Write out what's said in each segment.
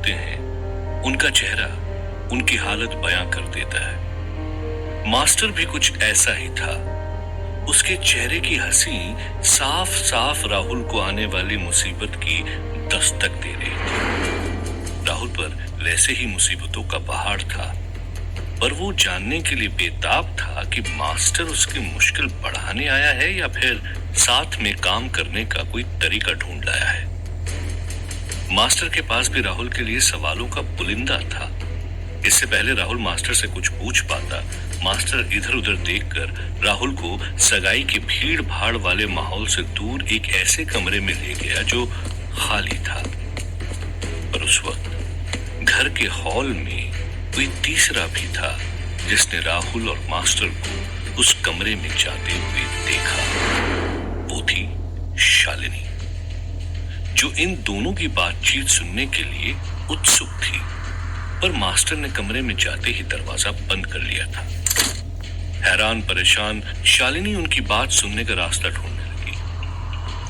होते हैं उनका चेहरा उनकी हालत बयां कर देता है। मास्टर भी कुछ ऐसा ही था। उसके चेहरे की हंसी साफ साफ राहुल को आने वाली मुसीबत की दस्तक दे रही थी। राहुल पर वैसे ही मुसीबतों का पहाड़ था, पर वो जानने के लिए बेताब था कि मास्टर उसकी मुश्किल बढ़ाने आया है या फिर साथ में काम करने का कोई तरीका ढूंढ लाया है। मास्टर के पास भी राहुल के लिए सवालों का पुलिंदा था। इससे पहले राहुल मास्टर से कुछ पूछ पाता, मास्टर इधर उधर देखकर राहुल को सगाई की भीड़ भाड़ वाले माहौल से दूर एक ऐसे कमरे में ले गया जो खाली था। पर उस वक्त घर के हॉल में कोई तीसरा भी था जिसने राहुल और मास्टर को उस कमरे में जाते हुए देखा। वो थी शालिनी, जो इन दोनों की बातचीत सुनने के लिए उत्सुक थी। पर मास्टर ने कमरे में जाते ही दरवाजा बंद कर लिया था। हैरान परेशान शालिनी उनकी बात सुनने का रास्ता ढूंढने लगी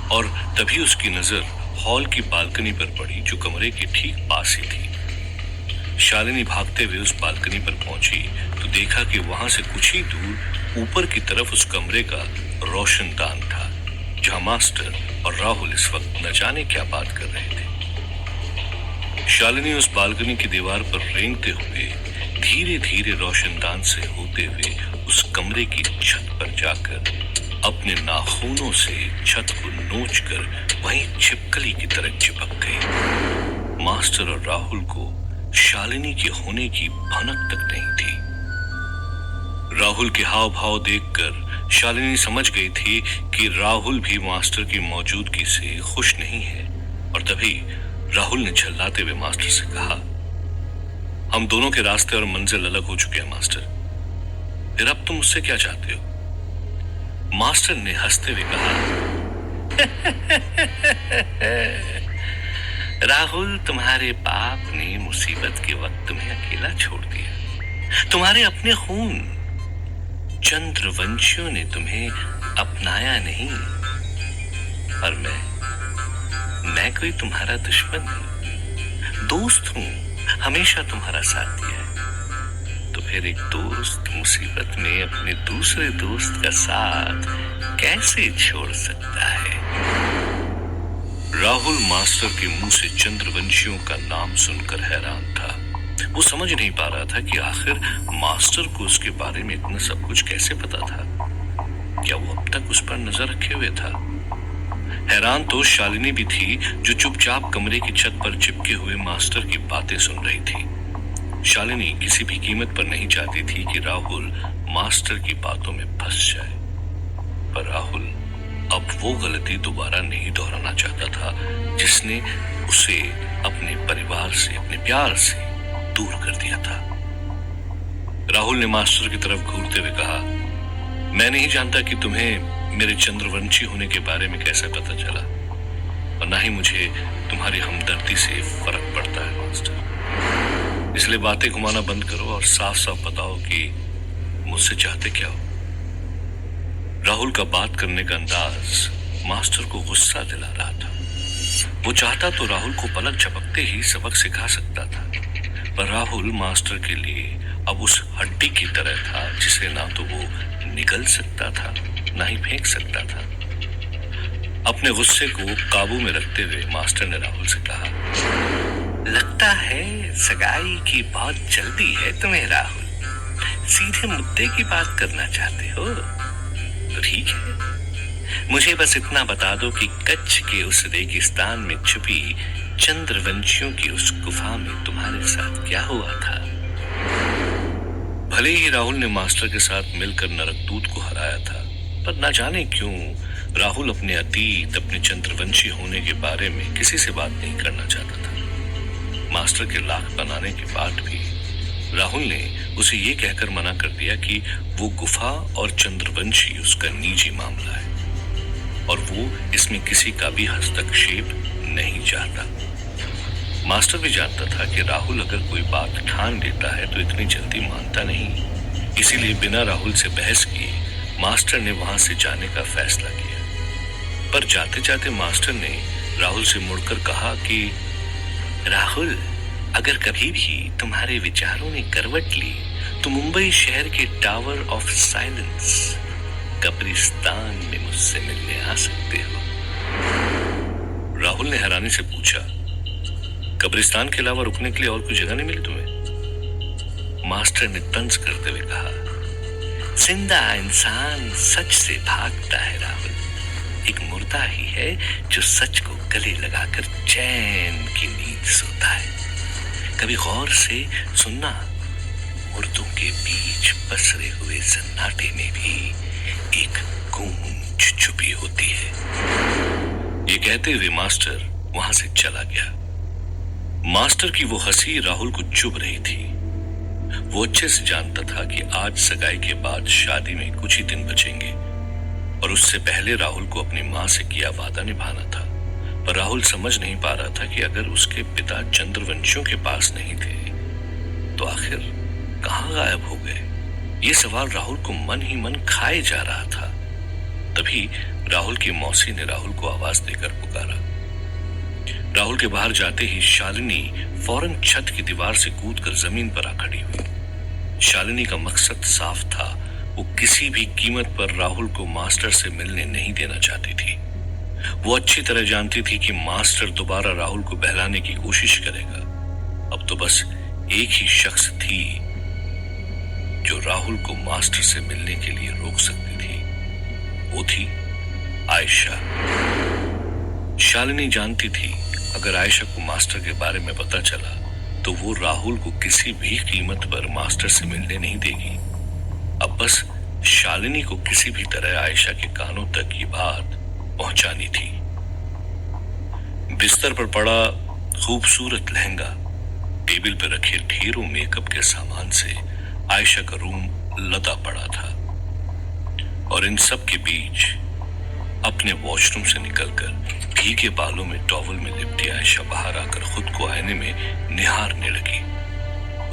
और तभी उसकी नजर हॉल की बालकनी पर पड़ी जो कमरे के ठीक पास ही थी। शालिनी भागते हुए उस बालकनी पर पहुंची तो देखा कि वहां से कुछ ही दूर ऊपर की तरफ उस कमरे का रोशनदान था जहां मास्टर और राहुल इस वक्त न जाने क्या बात कर रहे थे। शालिनी उस बालकनी की दीवार पर रेंगते हुए धीरे धीरे रोशनदान से होते हुए उस कमरे की छत पर जाकर अपने नाखूनों से छत को नोचकर वहीं छिपकली की तरह चिपक गई। मास्टर और राहुल को शालिनी के होने की भनक तक नहीं थी। राहुल के हाव भाव देखकर शालिनी समझ गई थी कि राहुल भी मास्टर की मौजूदगी से खुश नहीं है और तभी राहुल ने झल्लाते हुए मास्टर से कहा, हम दोनों के रास्ते और मंजिल अलग हो चुके हैं मास्टर, फिर अब तुम मुझसे क्या चाहते हो? मास्टर ने हंसते हुए कहा, राहुल, तुम्हारे बाप ने मुसीबत के वक्त तुम्हें अकेला छोड़ दिया। तुम्हारे अपने खून चंद्रवंशियों ने तुम्हें अपनाया नहीं। और मैं कोई तुम्हारा दुश्मन नहीं, दोस्त हूं, हमेशा तुम्हारा साथ दिया है। तो फिर एक दोस्त मुसीबत में अपने दूसरे दोस्त का साथ कैसे छोड़ सकता है? राहुल मास्टर के मुंह से चंद्रवंशियों का नाम सुनकर हैरान था। वो समझ नहीं पा रहा था कि आखिर मास्टर को उसके बारे में इतना सब कुछ कैसे पता था। क्या वो अब तक उस पर नजर रखे हुए था? हैरान तो शालिनी भी थी जो चुपचाप कमरे की छत पर चिपके हुए मास्टर की बातें सुन रही थी। शालिनी किसी भी कीमत पर नहीं चाहती थी कि राहुल मास्टर की बातों में फंस जाए, पर राहुल अब वो गलती दोबारा नहीं दोहराना चाहता था जिसने उसे अपने परिवार से, अपने प्यार से दूर कर दिया था। राहुल ने मास्टर की तरफ घूरते हुए कहा, मैं नहीं जानता कि तुम्हें मेरे चंद्रवंशी होने के बारे में कैसे पता चला, और ना ही मुझे तुम्हारी हमदर्दी से फर्क पड़ता है मास्टर। इसलिए बातें घुमाना बंद करो और साफ साफ बताओ कि मुझसे चाहते क्या हो। राहुल का बात करने का अंदाज मास्टर को गुस्सा दिला रहा था। वो चाहता तो राहुल को पलक झपकते ही सबक सिखा सकता था, पर राहुल मास्टर के लिए अब उस हड्डी की तरह था जिसे ना तो वो निगल सकता था ना ही फेंक सकता था। अपने गुस्से को काबू में रखते हुए मास्टर ने राहुल से कहा, लगता है सगाई की बहुत जल्दी है तुम्हें राहुल, सीधे मुद्दे की बात करना चाहते हो तो ठीक है। मुझे बस इतना बता दो कि कच्छ के उस रेगिस्तान में छुपी चंद्रवंशियों की उस गुफा में तुम्हारे साथ क्या हुआ था? भले ही राहुल ने मास्टर के साथ मिलकर नरकदूत को हराया था, पर न जाने क्यों राहुल अपने अतीत, अपने चंद्रवंशी होने के बारे में किसी से बात नहीं करना चाहता था। मास्टर के लाख बनाने के बाद भी राहुल ने उसे ये कहकर मना कर दिया कि वो गुफा और चंद्रवंशी उसका निजी मामला है और वो इसमें किसी का भी हस्तक्षेप नहीं चाहता। मास्टर भी जानता था कि राहुल अगर कोई बात ठान लेता है तो इतनी जल्दी मानता नहीं। इसीलिए बिना राहुल से बहस किए मास्टर ने वहां से जाने का फैसला किया। पर जाते जाते मास्टर ने राहुल से मुड़कर कहा कि राहुल, अगर कभी भी तुम्हारे विचारों ने करवट ली तो मुंबई शहर के टावर ऑफ साइलेंस कब्रिस्तान में मुझसे मिलने आ सकते हो। राहुल ने हैरानी से पूछा, कब्रिस्तान के अलावा रुकने के लिए और कोई जगह नहीं मिली तुम्हें? मास्टर ने तंज करते हुए कहा, जिंदा इंसान सच से भागता है राहुल, एक मुर्दा ही है जो सच को गले लगाकर चैन की नींद सोता है। कभी गौर से सुनना, मुर्दों के बीच पसरे हुए सन्नाटे में भी एक गूंज छुपी होती है। ये कहते हुए मास्टर वहां से चला गया। मास्टर की वो हंसी राहुल को चुभ रही थी। वो अच्छे से जानता था कि आज सगाई के बाद शादी में कुछ ही दिन बचेंगे और उससे पहले राहुल को अपनी मां से किया वादा निभाना था। पर राहुल समझ नहीं पा रहा था कि अगर उसके पिता चंद्रवंशियों के पास नहीं थे तो आखिर कहां गायब हो गए। ये सवाल राहुल को मन ही मन खाए जा रहा था। तभी राहुल की मौसी ने राहुल को आवाज देकर पुकारा। राहुल के बाहर जाते ही शालिनी फौरन छत की दीवार से कूदकर जमीन पर आ खड़ी हुई। शालिनी का मकसद साफ था, वो किसी भी कीमत पर राहुल को मास्टर से मिलने नहीं देना चाहती थी। वो अच्छी तरह जानती थी कि मास्टर दोबारा राहुल को बहलाने की कोशिश करेगा। अब तो बस एक ही शख्स थी जो राहुल को मास्टर से मिलने के लिए रोक सकती थी, वो थी आयशा। शालिनी जानती थी अगर आयशा को मास्टर के बारे में पता चला तो वो राहुल को किसी भी कीमत पर मास्टर से मिलने नहीं देगी। अब बस शालिनी को किसी भी तरह आयशा के कानों तक ये बात पहुंचानी थी। बिस्तर पर पड़ा खूबसूरत लहंगा, टेबल पर रखे ढेरों मेकअप के सामान से आयशा का रूम लदा पड़ा था और इन सब के बीच अपने वॉशरूम से निकलकर भीगे बालों में टॉवल में लिपटी आयशा बाहर आकर खुद को आईने में निहारने लगी।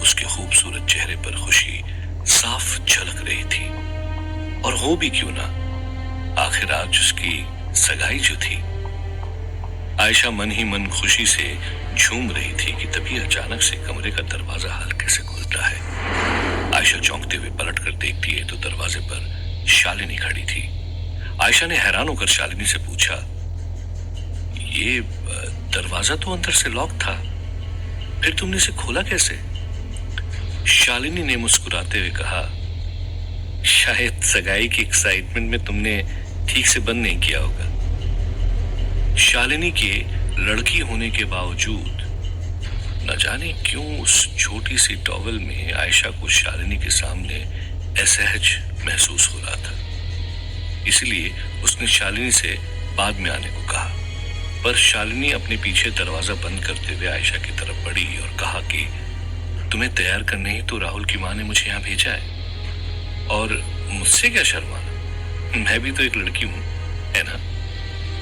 उसके खूबसूरत चेहरे पर खुशी साफ झलक रही थी और हो भी क्यों ना, आखिर आज उसकी सगाई जो थी। आयशा मन ही मन खुशी से झूम रही थी कि तभी अचानक से कमरे का दरवाजा हल्के से खुलता है। आयशा चौंकते हुए पलट कर देखती है तो दरवाजे पर शालिनी खड़ी थी। आयशा ने हैरान होकर शालिनी से पूछा, ये दरवाजा तो अंदर से लॉक था, फिर तुमने इसे खोला कैसे? शालिनी ने मुस्कुराते हुए कहा, शायद सगाई की एक्साइटमेंट में तुमने ठीक से बंद नहीं किया होगा। शालिनी के लड़की होने के बावजूद न जाने क्यों उस छोटी सी टॉवल में आयशा को शालिनी के सामने असहज महसूस हो रहा था। इसलिए उसने शालिनी से बाद में आने को कहा, पर शालिनी अपने पीछे दरवाजा बंद करते हुए आयशा की तरफ बढ़ी और कहा कि तुम्हें तैयार करने ही तो राहुल की मां ने मुझे यहाँ भेजा है और मुझसे क्या शर्माना, मैं भी तो एक लड़की हूं, है ना?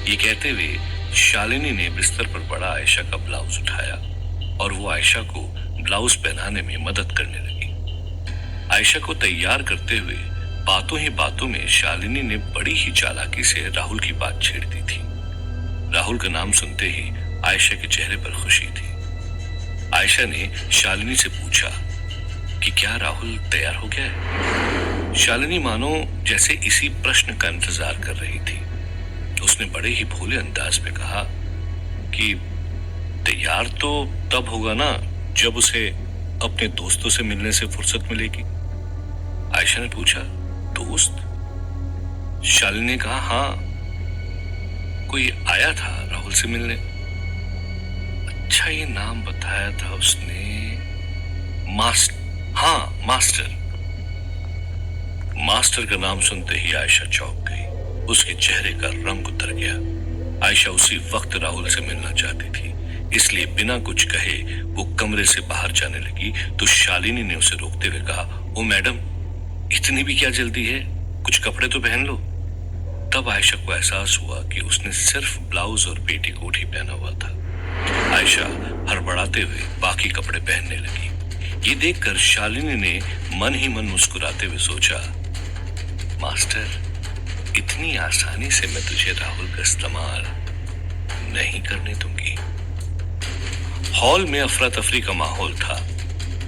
ये कहते हुए शालिनी ने बिस्तर पर पड़ा आयशा का ब्लाउज उठाया और वो आयशा को ब्लाउज पहनाने में मदद करने लगी। आयशा को तैयार करते हुए बातों ही बातों में शालिनी ने बड़ी ही चालाकी से राहुल की बात छेड़ दी थी। राहुल का नाम सुनते ही आयशा के चेहरे पर खुशी थी। आयशा ने शालिनी से पूछा कि क्या राहुल तैयार हो गया है? शालिनी मानो जैसे इसी प्रश्न का इंतजार कर रही थी। उसने बड़े ही भोले अंदाज में कहा कि तैयार तो तब होगा ना जब उसे अपने दोस्तों से मिलने से फुर्सत मिलेगी। आयशा ने पूछा, दोस्त? शालिनी ने कहा, हाँ, कोई आया था राहुल से मिलने। अच्छा, ये नाम बताया था उसने, मास्टर। मास्टर का नाम सुनते ही आयशा चौंक गई। उसके चेहरे का रंग उतर गया। आयशा उसी वक्त राहुल से मिलना चाहती थी, इसलिए बिना कुछ कहे वो कमरे से बाहर जाने लगी तो शालिनी ने उसे रोकते हुए कहा, ओ मैडम, इतनी भी क्या जल्दी है, कुछ कपड़े तो पहन लो। तब आयशा को एहसास हुआ कि उसने सिर्फ ब्लाउज और पेटीकोट ही पहना हुआ था। आयशा हड़बड़ाते हुए बाकी कपड़े पहनने लगी। ये देखकर शालिनी ने मन ही मन मुस्कुराते हुए सोचा, मास्टर, इतनी आसानी से मैं तुझे राहुल का इस्तेमाल नहीं करने दूंगी। हॉल में अफरा तफरी का माहौल था।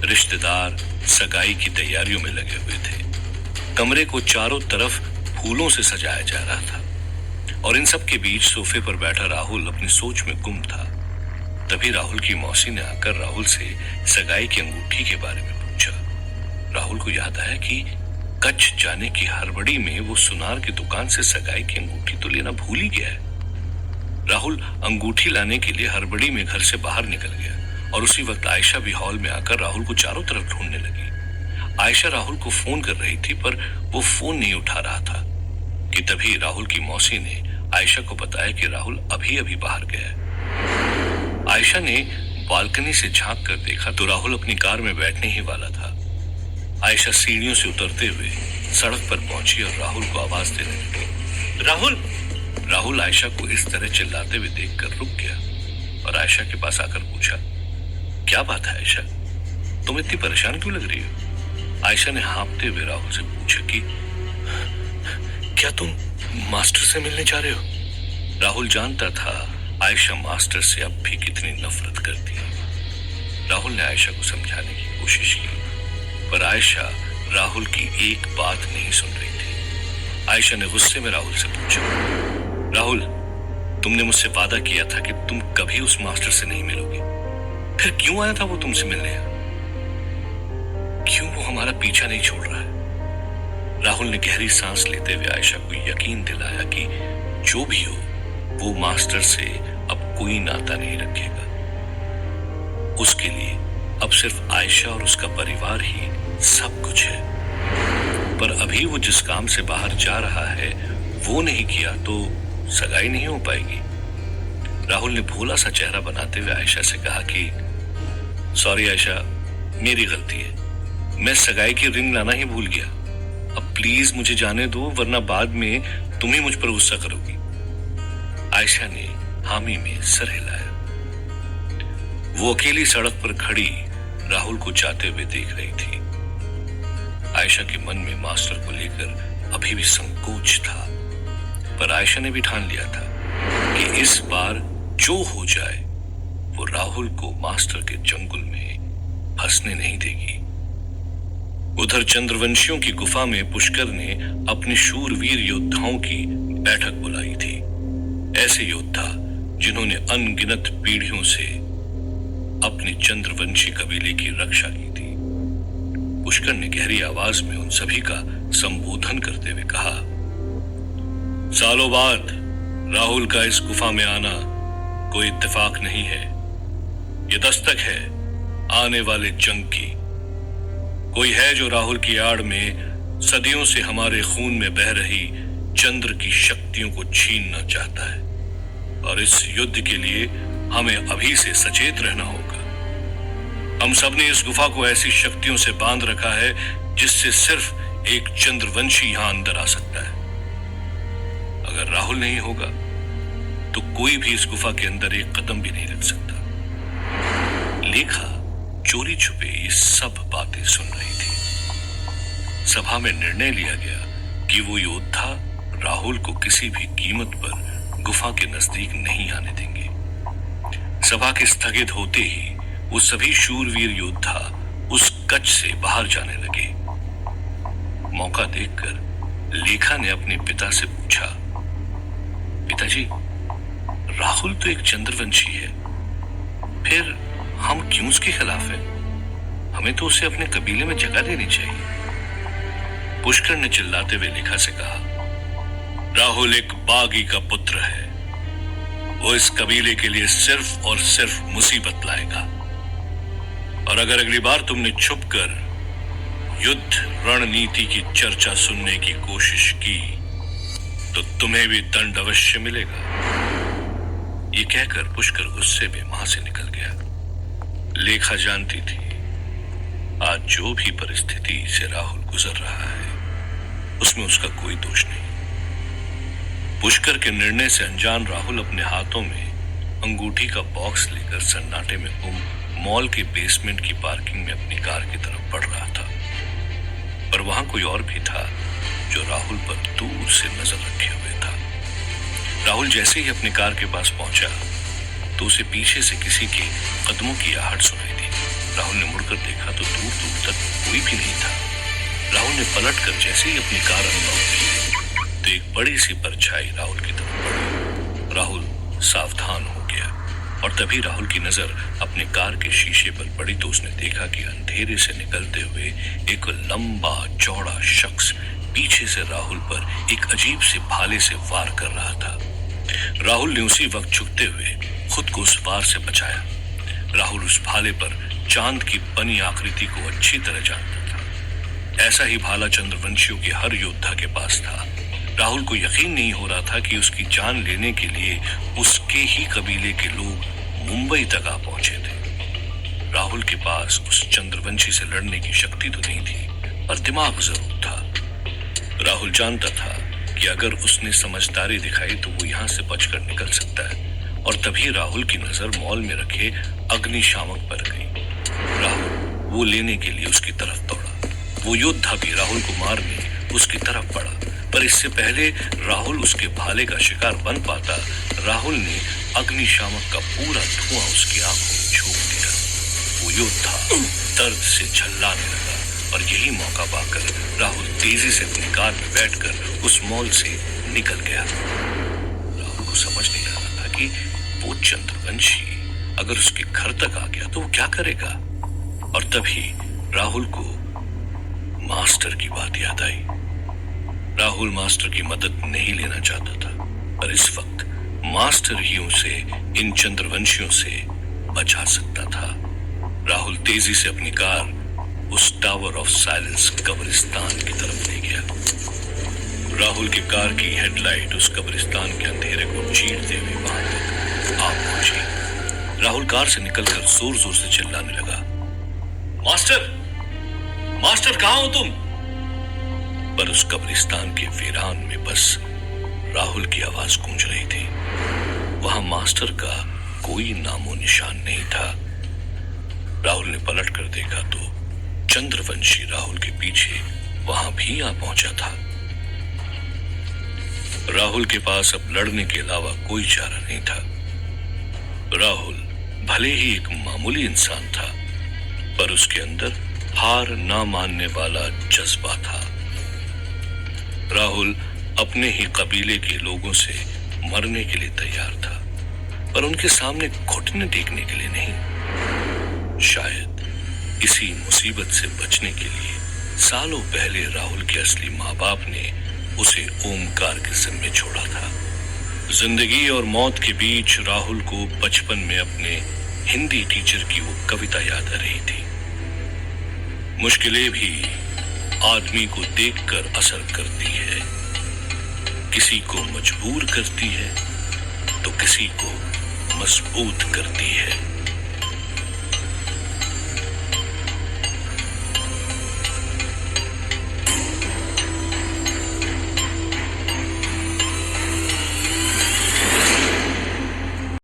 रिश्तेदार सगाई की तैयारियों में लगे हुए थे। कमरे को चारों तरफ फूलों से सजाया जा रहा था और इन सब के बीच सोफे पर बैठा राहुल अपनी सोच में गुम था। तभी राहुल की मौसी ने आकर राहुल से सगाई की अंगूठी के बारे में पूछा। राहुल को याद आया कि कच्छ जाने की हड़बड़ी में वो सुनार की दुकान से सगाई की अंगूठी तो लेना भूल ही गया है। राहुल अंगूठी लाने के लिए हड़बड़ी में घर से बाहर निकल गया और उसी वक्त आयशा भी हॉल में आकर राहुल को चारों तरफ ढूंढने लगी। आयशा राहुल को फोन कर रही थी पर वो फोन नहीं उठा रहा था कि तभी राहुल की मौसी ने आयशा को बताया कि राहुल अभी अभी बाहर गया है। आयशा ने बालकनी से झांक कर देखा तो राहुल अपनी कार में बैठने ही वाला था। आयशा सीढ़ियों से उतरते हुए सड़क पर पहुंची और राहुल को आवाज देने लगी, राहुल। राहुल आयशा को इस तरह चिल्लाते हुए देखकर रुक गया और आयशा के पास आकर पूछा, क्या बात है आयशा, तुम इतनी परेशान क्यों लग रही हो? आयशा ने हाँफते हुए राहुल से पूछा कि क्या तुम मास्टर से मिलने जा रहे हो? राहुल जानता था आयशा मास्टर से अब भी कितनी नफरत करती है। राहुल ने आयशा को समझाने की कोशिश की पर आयशा राहुल की एक बात नहीं सुन रही थी। आयशा ने गुस्से में राहुल से पूछा, राहुल, तुमने मुझसे वादा किया था कि तुम कभी उस मास्टर से नहीं मिलोगे, फिर क्यों आया था वो तुमसे मिलने? क्यों वो हमारा पीछा नहीं छोड़ रहा है? राहुल ने गहरी सांस लेते हुए आयशा को यकीन दिलाया कि जो भी हो वो मास्टर से अब कोई नाता नहीं रखेगा। उसके लिए अब सिर्फ आयशा और उसका परिवार ही सब कुछ है। पर अभी वो जिस काम से बाहर जा रहा है वो नहीं किया तो सगाई नहीं हो पाएगी। राहुल ने भोला सा चेहरा बनाते हुए आयशा से कहा कि सॉरी आयशा, मेरी गलती है, मैं सगाई की रिंग लाना ही भूल गया। अब प्लीज मुझे जाने दो वरना बाद में तुम ही मुझ पर गुस्सा करोगी। आयशा ने हामी में सर हिलाया। वो अकेली सड़क पर खड़ी राहुल को जाते हुए देख रही थी। आयशा के मन में मास्टर को लेकर अभी भी संकोच था पर आयशा ने भी ठान लिया था कि इस बार जो हो जाए वो राहुल को मास्टर के चंगुल में फंसने नहीं देगी। उधर चंद्रवंशियों की गुफा में पुष्कर ने अपने शूरवीर योद्धाओं की बैठक बुलाई थी। ऐसे योद्धा जिन्होंने अनगिनत पीढ़ियों से अपने चंद्रवंशी कबीले की रक्षा की थी। पुष्कर ने गहरी आवाज में उन सभी का संबोधन करते हुए कहा, सालों बाद राहुल का इस गुफा में आना कोई इत्तेफाक नहीं है। ये दस्तक है आने वाले जंग की। कोई है जो राहुल की आड़ में सदियों से हमारे खून में बह रही चंद्र की शक्तियों को छीनना चाहता है और इस युद्ध के लिए हमें अभी से सचेत रहना होगा। हम सब ने इस गुफा को ऐसी शक्तियों से बांध रखा है जिससे सिर्फ एक चंद्रवंशी यहां अंदर आ सकता है। अगर राहुल नहीं होगा तो कोई भी इस गुफा के अंदर एक कदम भी नहीं रख सकता। लेखा चोरी छुपे ये सब बातें सुन रही थी। सभा में निर्णय लिया गया कि वो योद्धा राहुल को किसी भी कीमत पर गुफा के नजदीक नहीं आने देंगे। सभा के स्थगित होते ही वो सभी शूरवीर योद्धा उस कच्छ से बाहर जाने लगे। मौका देखकर लेखा ने अपने पिता से पूछा, पिताजी, राहुल तो एक चंद्रवंशी है, फिर हम क्यों उसके खिलाफ हैं? हमें तो उसे अपने कबीले में जगह देनी चाहिए। पुष्कर ने चिल्लाते हुए लेखा से कहा, राहुल एक बागी का पुत्र है। वो इस कबीले के लिए सिर्फ और सिर्फ मुसीबत लाएगा। और अगर अगली बार तुमने छुपकर युद्ध रणनीति की चर्चा सुनने की कोशिश की तो तुम्हें भी दंड अवश्य मिलेगा। ये कहकर पुष्कर गुस्से में वहां से निकल गया। लेखा जानती थी आज जो भी परिस्थिति से राहुल गुजर रहा है उसमें उसका कोई दोष नहीं। पुष्कर के निर्णय से अनजान राहुल अपने हाथों में अंगूठी का बॉक्स लेकर सन्नाटे में गुम मॉल के बेसमेंट की पार्किंग में अपनी कार की तरफ बढ़ रहा था। पर वहां कोई और भी था जो राहुल पर दूर से नजर रखे हुए था। राहुल जैसे ही अपनी कार के पास पहुंचा तो उसे पीछे से किसी के कदमों की आहट सुनाई दी। राहुल ने मुड़कर देखा तो दूर दूर तक कोई भी नहीं था। राहुल ने पलटकर जैसे ही अपनी कार अनलॉक की तो एक बड़ी सी परछाई राहुल की तरफ पड़ी। राहुल सावधान हो गया और तभी राहुल की नजर अपने कार के शीशे पर पड़ी तो उसने देखा कि अंधेरे से निकलते हुए एक लंबा चौड़ा शख्स पीछे से राहुल पर एक अजीब से भाले से वार कर रहा था। राहुल ने उसी वक्त झुकते हुए खुद को उस वार से बचाया। राहुल उस भाले पर चांद की बनी आकृति को अच्छी तरह जानता था। ऐसा ही भाला चंद्रवंशियों के हर योद्धा के पास था। राहुल को यकीन नहीं हो रहा था कि उसकी जान लेने के लिए उसके ही कबीले के लोग मुंबई तक आ पहुंचे थे। राहुल के पास उस चंद्रवंशी से लड़ने की शक्ति तो नहीं थी, पर दिमाग जरूर था। राहुल जानता था कि अगर उसने समझदारी दिखाई तो वो यहाँ से बचकर निकल सकता है। और तभी राहुल की नजर मॉल में रखे अग्निशामक पर गई। राहुल वो लेने के लिए उसकी तरफ दौड़ा। वो योद्धा भी राहुल को मारने उसकी तरफ बढ़ा, पर इससे पहले राहुल उसके भाले का शिकार बन पाता, राहुल ने अग्निशामक का पूरा धुआं उसकी आंखों में झोंक दिया। वो योद्धा दर्द से झल्लाने लगा और यही मौका पाकर राहुल तेजी से अपनी कार में बैठकर उस मॉल से निकल गया। राहुल को समझ नहीं आ रहा था कि वो चंद्रवंशी अगर उसके घर तक आ गया तो वो क्या करेगा। और तभी राहुल को मास्टर की बात याद आई। राहुल मास्टर की मदद नहीं लेना चाहता था, पर इस वक्त मास्टर ही उसे इन चंद्रवंशियों से बचा सकता था। राहुल तेजी से अपनी कार उस टावर ऑफ साइलेंस कब्रिस्तान की तरफ ले गया। राहुल की कार की हेडलाइट उस कब्रिस्तान के अंधेरे को चीरते हुए वहां तक आ पहुंची। राहुल कार से निकलकर जोर जोर से चिल्लाने लगा, मास्टर, मास्टर कहां हो तुम? पर उस कब्रिस्तान के वीरान में बस राहुल की आवाज गूंज रही थी। वहां मास्टर का कोई नामो निशान नहीं था। राहुल ने पलट कर देखा तो चंद्रवंशी राहुल के पीछे वहां भी आ पहुंचा था। राहुल के पास अब लड़ने के अलावा कोई चारा नहीं था। राहुल भले ही एक मामूली इंसान था, पर उसके अंदर हार ना मानने वाला जज्बा था। राहुल अपने ही कबीले के लोगों से मरने के लिए तैयार था, पर उनके सामने घुटने टेकने के लिए नहीं। शायद इसी मुसीबत से बचने के लिए सालों पहले राहुल के असली माँ बाप ने उसे ओमकार के जिम्मे छोड़ा था। जिंदगी और मौत के बीच राहुल को बचपन में अपने हिंदी टीचर की वो कविता याद आ रही थी, मुश्किलें भी आदमी को देखकर असर करती है, किसी को मजबूर करती है तो किसी को मजबूत करती है।